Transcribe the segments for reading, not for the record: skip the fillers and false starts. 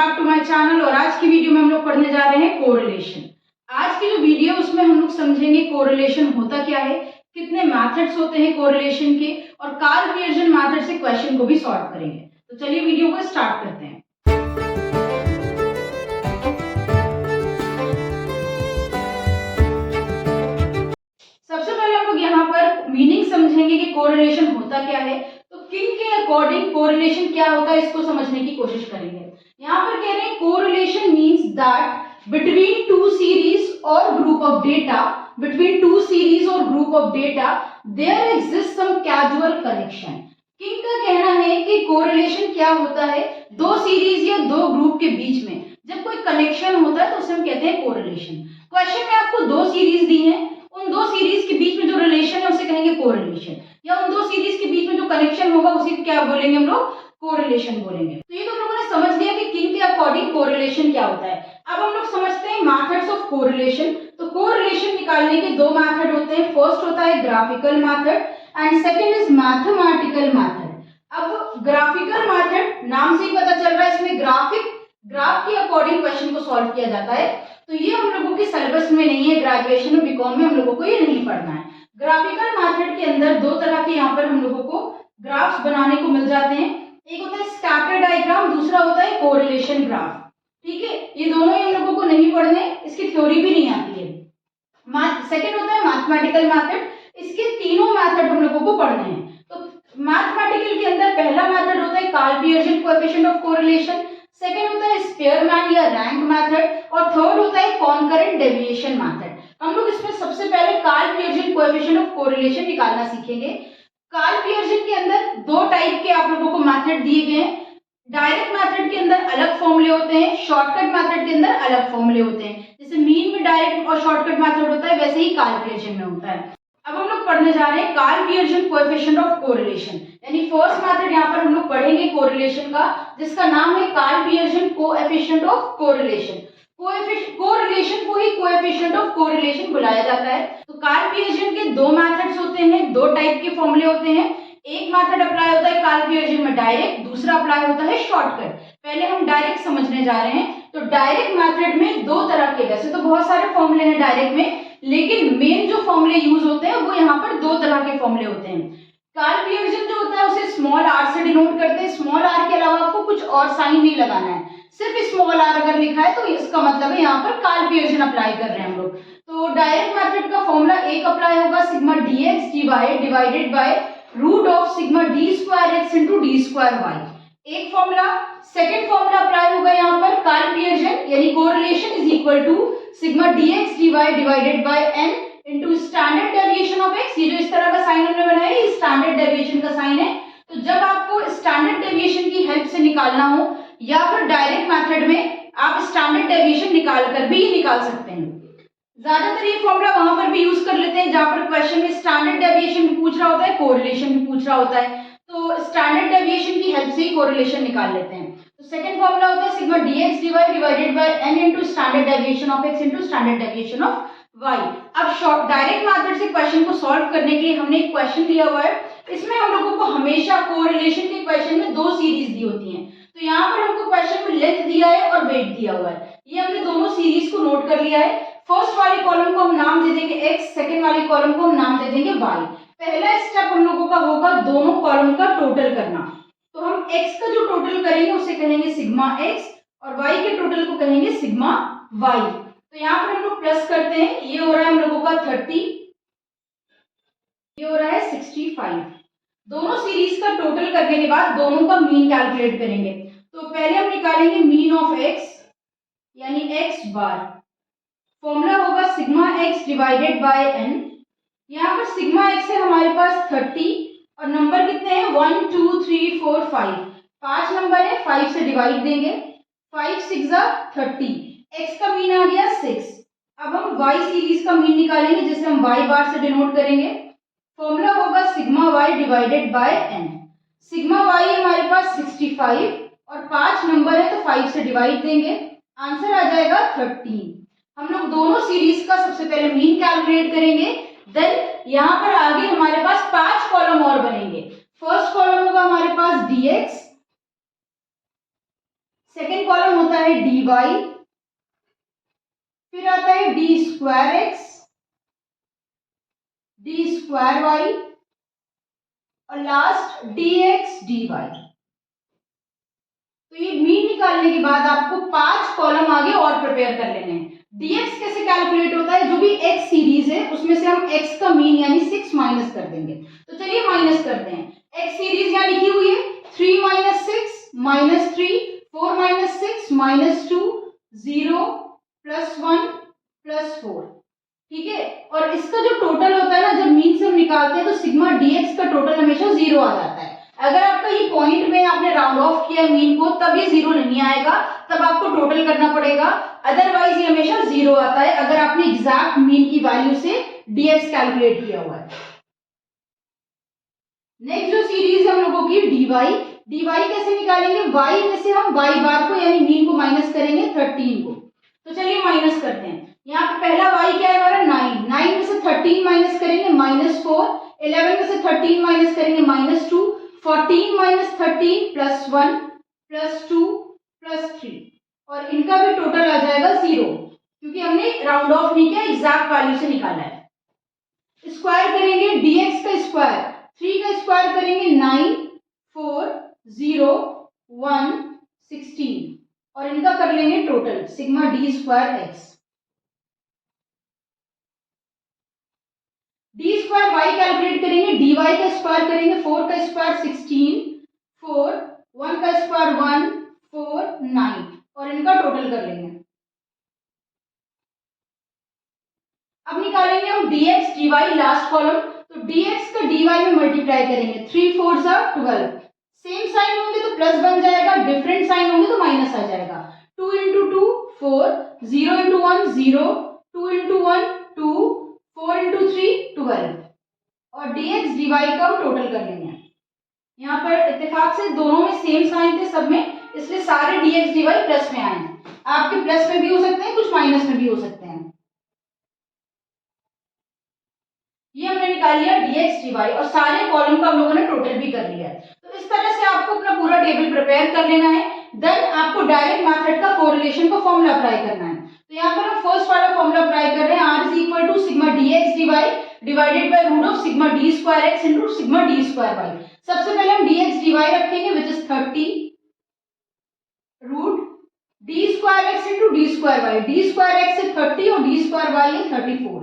Back to my channel. और आज की वीडियो में हम लोग पढ़ने जा रहे हैं कोरिलेशन। आज की जो वीडियो उसमें हम लोग समझेंगे कोरिलेशन होता क्या है, कितने मेथड्स होते हैं कोरिलेशन के, और कार्ल पियर्सन मेथड से क्वेश्चन को भी सॉल्व करेंगे। तो चलिए वीडियो को स्टार्ट करते हैं। सबसे पहले हम लोग यहाँ पर मीनिंग समझेंगे कि कोरिलेशन होता क्या है। तो किन के अकॉर्डिंग कोरिलेशन क्या होता है इसको समझने की कोशिश करेंगे। यहाँ पर कह रहे हैं correlation means that between two series or group of data there exists some causal connection। King का कहना है कि कोरिलेशन क्या होता है, दो सीरीज या दो ग्रुप के बीच में जब कोई कनेक्शन होता है तो उसे हम कहते हैं कोरिलेशन। क्वेश्चन में आपको दो सीरीज दी हैं, उन दो सीरीज के बीच में जो रिलेशन है उसे कहेंगे कोरिलेशन, या उन दो सीरीज के बीच में जो कनेक्शन होगा उसे क्या बोलेंगे हम लोग, कोरिलेशन बोलेंगे। तो ये तो हम लोगों ने समझ लिया कि किंग के अकॉर्डिंग कोरिलेशन क्या होता है। अब हम लोग समझते हैं मेथड्स ऑफ कोरिलेशन। तो कोरिलेशन निकालने के दो मेथड होते हैं। फर्स्ट होता है graphical method and second is mathematical method. अब ग्राफिकल मेथड नाम से ही पता चल रहा है, इसमें ग्राफ के अकॉर्डिंग क्वेश्चन को सॉल्व किया जाता है। तो ये हम लोगों के सिलेबस में नहीं है, ग्रेजुएशन में बीकॉम में हम लोगों को ये नहीं पढ़ना है। ग्राफिकल मेथड के अंदर दो तरह के यहाँ पर हम लोगों को ग्राफ्स बनाने को मिल जाते हैं। एक होता है स्कैटर डायग्राम, दूसरा होता है कोरिलेशन ग्राफ। ठीक है, ये दोनों ही हम लोगों को नहीं पढ़ने, इसकी थ्योरी भी नहीं आती है। सेकंड होता है मैथमेटिकल मेथड, इसके तीनों मेथड हम लोगों को पढ़ने हैं। तो मैथमेटिकल के अंदर पहला मेथड होता है Karl Pearson coefficient of correlation, second होता है स्पीयरमैन या रैंक मेथड, और थर्ड होता है कॉन्करेंट डेविएशन मेथड। हम लोग इसमें सबसे पहले Karl Pearson coefficient of correlation निकालना सीखेंगे। कार्ल पियर्सन के अंदर दो टाइप के आप लोगों को मेथड दिए गए हैं। डायरेक्ट मेथड के अंदर अलग फॉर्मूले होते हैं, शॉर्टकट मेथड के अंदर अलग फॉर्मूले होते हैं। जैसे मीन में डायरेक्ट और शॉर्टकट मेथड होता है, वैसे ही कार्ल पियर्सन में होता है। अब हम लोग पढ़ने जा रहे हैं Karl Pearson coefficient of correlation, यानी फर्स्ट मेथड यहाँ पर हम लोग पढ़ेंगे कोरिलेशन का, जिसका नाम है Karl Pearson coefficient of correlation. Correlation को ही कोएफिशिएंट ऑफ कोरिलेशन बुलाया जाता है। तो कार्ल पियर्सन के दो मेथड्स होते हैं, दो टाइप के फॉर्मूले होते हैं। एक मेथड अप्लाई होता है कार्ल पियर्सन में डायरेक्ट, दूसरा अप्लाई होता है शॉर्टकट। पहले हम डायरेक्ट समझने जा रहे हैं। तो डायरेक्ट मेथड में दो तरह के, वैसे तो बहुत सारे फॉर्मूले हैं डायरेक्ट में, लेकिन मेन जो फॉर्मूले यूज होते हैं वो यहाँ पर दो तरह के फॉर्मूले होते हैं। कार्ल पियर्सन जो होता है उसे स्मॉल आर से डिनोट करते हैं। स्मॉल आर के अलावा आपको कुछ और साइन नहीं लगाना है, सिर्फ स्मॉल आर अगर लिखा है तो इसका मतलब है यहाँ पर कार्ल पियर्सन अप्लाई कर रहे हैं हम लोग। तो डायरेक्ट मेथड का फॉर्मूला एक अप्लाई होगा sigma dx divided by root of sigma d square x into d square y, एक फॉर्मूला। सेकंड फॉर्मूला अप्लाई होगा यहाँ पर कार्ल पियर्सन, यानी correlation is equal to sigma dx divided by n into standard deviation of x। ये जो इस तरह का साइन हमने बनाया है, ये स्टैंडर्ड डेविएशन का साइन है। तो जब आपको स्टैंडर्ड डेविएशन की हेल्प से निकालना हो, या फिर डायरेक्ट मेथड में आप स्टैंडर्ड डेविएशन निकाल कर भी निकाल सकते हैं। ज्यादातर ये फॉर्मूला वहां पर भी यूज कर लेते हैं जहां पर क्वेश्चन में स्टैंडर्ड डेविएशन भी पूछ रहा होता है, कोरिलेशन भी पूछ रहा होता है। तो स्टैंडर्ड डेविएशन की हेल्प से ही कोरिलेशन निकाल लेते हैं। तो सेकंड फॉर्मूला होता है sigma dx divided by n into standard deviation of x into standard deviation of y। अब डायरेक्ट मेथड से क्वेश्चन को सॉल्व करने के लिए हमने एक क्वेश्चन दिया हुआ है। इसमें हम लोगों को हमेशा कोरिलेशन के क्वेश्चन में दो सीरीज दी होती हैं। तो यहाँ पर हमको क्वेश्चन में लेंथ दिया है और वेट दिया हुआ है, ये हमने दोनों सीरीज को नोट कर लिया है। फर्स्ट वाली कॉलम को हम नाम दे देंगे x, सेकंड वाली कॉलम को हम नाम दे देंगे y। पहला स्टेप हम लोगों का होगा दोनों कॉलम का टोटल करना। तो हम x का जो टोटल करेंगे उसे कहेंगे सिग्मा x, और y के टोटल को कहेंगे सिग्मा y। तो यहाँ पर हम लोग प्लस करते हैं, ये हो रहा है हम लोगों का 30, ये हो रहा है 65। दोनों सीरीज का टोटल करने के बाद दोनों का मीन कैलकुलेट करेंगे। तो पहले हम निकालेंगे मीन ऑफ x, यानी x बार। फॉर्मूला होगा sigma x divided by n। यहाँ पर सिग्मा x है हमारे पास 30, और नंबर कितने हैं 1 2 3 4 5, 5 नंबर है, 5 से डिवाइड देंगे, 5 6 30, x का मीन आ गया 6। अब हम y सीरीज का मीन निकालेंगे, जिसे हम y बार से डिनोट करेंगे। फॉर्मूला होगा sigma y divided by n। Sigma y हमारे पास 65, और 5 नंबर है तो 5 से डिवाइड देंगे, आंसर आ जाएगा 13। हम लोग दोनों सीरीज का सबसे पहले मीन कैलकुलेट करेंगे, देन यहाँ पर आगे हमारे पास 5 कॉलम और बनेंगे। फर्स्ट कॉलम होगा हमारे पास dx, सेकेंड कॉलम होता है dy, फिर आता है d square x, d square y और लास्ट dx dy। तो ये मीन निकालने के बाद आपको 5 कॉलम आगे और प्रिपेयर कर लेने हैं। dx कैसे कैलकुलेट होता है, जो भी x सीरीज है उसमें से हम x का मीन यानी 6 माइनस कर देंगे। तो चलिए माइनस करते हैं। x सीरीज यहाँ लिखी हुई है 3 minus 6 minus 3, 4 minus 6 minus 2, 0 plus 1 plus 4, ठीक है। और इसका जो टोटल होता है ना, जब मीन से हम निकालते हैं तो सिग्मा dx का टोटल हमेशा 0 आ जाता है। अगर आपका ये पॉइंट में आपने राउंड ऑफ किया मीन को तब ये 0 नहीं आएगा, तब आपको टोटल करना पड़ेगा, अदरवाइज ये हमेशा 0 आता है अगर आपने एग्जैक्ट मीन की वैल्यू से dx कैलकुलेट किया हुआ है। नेक्स्ट जो सीरीज है हम लोगों की dy कैसे निकालेंगे, y में से हम y बार को यानी मीन को माइनस करेंगे 13 को। तो चलिए माइनस करते हैं। यहाँ पे पहला y क्या है हमारा 9 में से 13 माइनस करेंगे -4, 11 में से 13 माइनस करेंगे -2, 14 माइनस 13 प्लस 1 प्लस 2 प्लस 3 और इनका भी टोटल आ जाएगा 0, क्योंकि हमने राउंड ऑफ नहीं किया, एग्जैक्ट वैल्यू से निकाला है। स्क्वायर करेंगे dx का स्क्वायर, 3 का स्क्वायर करेंगे 9, 4, 0, 1, 16 और इनका कर लेंगे total sigma d square x। D square y calculate करेंगे, dy का स्क्वायर करेंगे 4 का स्क्वायर 16, 4, 1 का स्क्वायर 1, 4, 9 और इनका टोटल कर लेंगे। अब निकालेंगे हम dx dy लास्ट कॉलम, तो dx का dy में मल्टीप्लाई करेंगे, 3 4 जा 12, सेम साइन होंगे तो प्लस बन जाएगा, डिफरेंट साइन होंगे तो माइनस आ जाएगा। 2 इंटू 2 4, 0 इंटू 1 0, 2 इंटू 1 2, 4 इंटू 3 12 और dx dy का हम टोटल कर लेंगे। यहाँ पर इत्तेफाक से दोनों में सेम साइन थे सब में, इसलिए सारे dx dy प्लस में आए हैं। आपके प्लस में भी हो सकते हैं, कुछ माइनस में भी हो सकते हैं। ये हमने निकाल लिया dx dy और सारे कॉलम का हम लोगों ने टोटल भी कर लिया है। तो इस तरह से आपको अपना पूरा टेबल प्रिपेयर कर लेना है। देन आपको डायरेक्ट मेथड का कोरिलेशन का फॉर्मूला अप्लाई करना है। तो यहाँ पर हम फर्स्ट वाला फॉर्मूला अप्लाई कर रहे हैं, r is equal to sigma dx dy divided by root of sigma d square x into sigma d square y। सबसे पहले हम dx dy रखेंगे which is 30 root d square x into d square y। d square x है 30 और d square y है 34,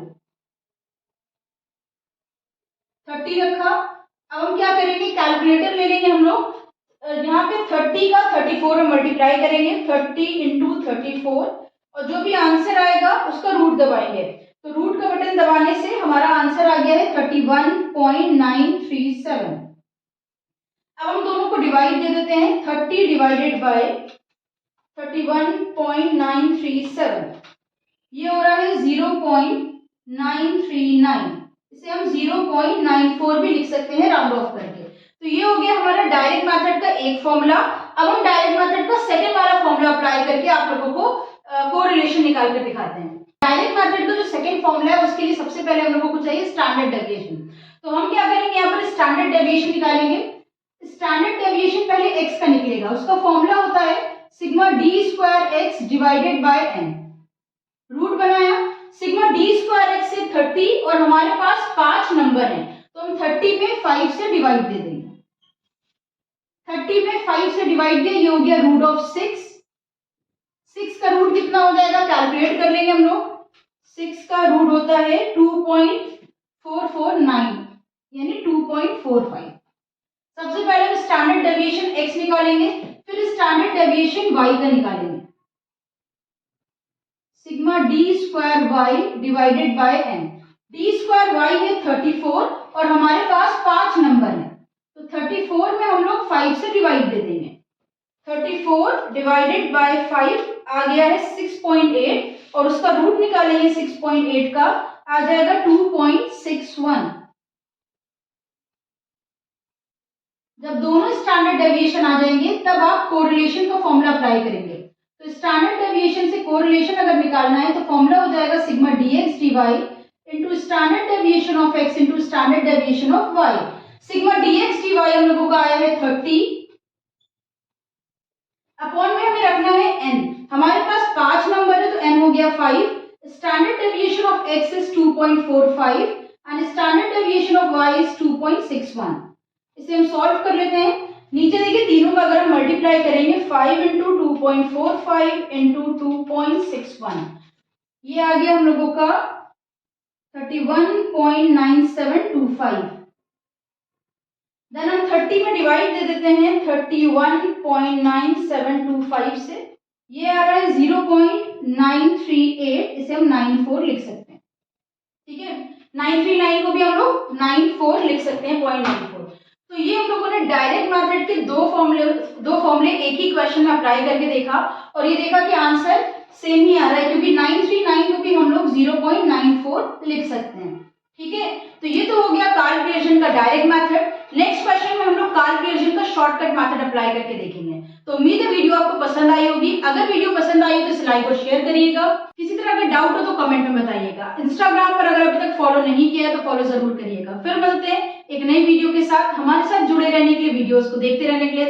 30 रखा। अब हम क्या करेंगे, कैलकुलेटर ले लेंगे हम लोग, यहाँ पे 30 का 34 में मल्टीप्लाई करेंगे, 30 इंटू 34 और जो भी आंसर आएगा उसका रूट दबाएंगे। तो रूट का बटन दबाने से हमारा आंसर आ गया है 31.937। अब हम दोनों को डिवाइड दे देते हैं, 30 डिवाइडेड बाय 31.937 ये हो रहा है 0.939, इसे हम 0.94 भी लिख सकते हैं राउंड ऑफ करके। तो ये हो गया हमारा डायरेक्ट मेथड का एक फॉर्मूला। अब हम डायरेक्ट मेथड का सेकंड वाला फॉर्मूला अप्लाई करके आप लोगों को कोरिलेशन निकाल कर दिखाते हैं। डायरेक्ट मेथड का जो सेकंड फॉर्मूला है उसके लिए सबसे पहले हम लोगों को चाहिए स्टैंडर्ड डेविएशन। तो हम क्या करेंगे, यहाँ पर स्टैंडर्ड डेविएशन निकालेंगे। स्टैंडर्ड डेविएशन पहले x का निकलेगा, उसका फॉर्मूला होता है sigma d square x divided by n। Root बनाया, सिग्मा d स्क्वायर x से 30 और हमारे पास 5 नंबर हैं तो हम 30 में 5 से डिवाइड दे देंगे। 30 में 5 से डिवाइड दिया, ये हो गया रूट ऑफ 6। 6 का रूट कितना हो जाएगा, कैलकुलेट कर लेंगे हम लोग। 6 का रूट होता है 2.449 यानी 2.45। सबसे पहले हम स्टैंडर्ड डेविएशन x निकालेंगे, फिर स्टैंडर्ड डेविएशन y का निकालेंगे। Sigma d square y divided by n। d square y है 34 और हमारे पास 5 नंबर हैं तो 34 में हम लोग 5 से डिवाइड दे देंगे। 34 डिवाइडेड बाय 5 आ गया है 6.8 और उसका रूट निकालेंगे 6.8 का, आ जाएगा 2.61। जब दोनों स्टैंडर्ड डेविएशन आ जाएंगे तब आप कोरिलेशन का फॉर्मूला अप्लाई करेंगे। तो स्टैंडर्ड डेविएशन से कोरिलेशन अगर निकालना है तो फॉर्मूला हो जाएगा sigma dx dy into standard deviation of x into standard deviation of y। Sigma dx dy हम लोगों का आया है 30। अपॉन में हमें रखना है n। हमारे पास 5 नंबर है तो n हो गया 5। Standard deviation of x is 2.45 and standard deviation of y is 2.61। इसे हम सॉल्व कर लेते हैं। नीचे देखिए तीनों का अगर हम मल्टीप्लाई करेंगे 5 इंटू 2.45 इंटू 2.61, ये आ गया हम लोगों का 31.9725। देन हम 30 में डिवाइड दे देते हैं 31.9725 से, ये आ रहा है 0.938, इसे हम 94 लिख सकते हैं। ठीक है, 939 को भी हम लोग 94 लिख सकते हैं, 0.94। तो ये हम लोगों ने डायरेक्ट मेथड के दो फॉर्मूले एक ही क्वेश्चन में अप्लाई करके देखा और ये देखा कि आंसर सेम ही आ रहा है, क्योंकि 939 को भी हम लोग 0.94 लिख सकते हैं। ठीक है, तो ये तो हो गया कार्ल पियर्सन का डायरेक्ट मेथड। नेक्स्ट क्वेश्चन में हम लोग कार्ल पियर्सन का शॉर्टकट मेथड अप्लाई करके देखेंगे। तो उम्मीद है वीडियो आपको पसंद आई होगी। अगर वीडियो पसंद आई हो तो इस लाइक और शेयर करिएगा। किसी तरह का डाउट हो तो कमेंट में बताइएगा। इंस्टाग्राम पर अगर अभी तक फॉलो नहीं किया है तो फॉलो जरूर करिएगा। फिर मिलते हैं एक नई वीडियो के साथ। हमारे साथ जुड़े रहने के लिए, वीडियोस को देखते रहने के लिए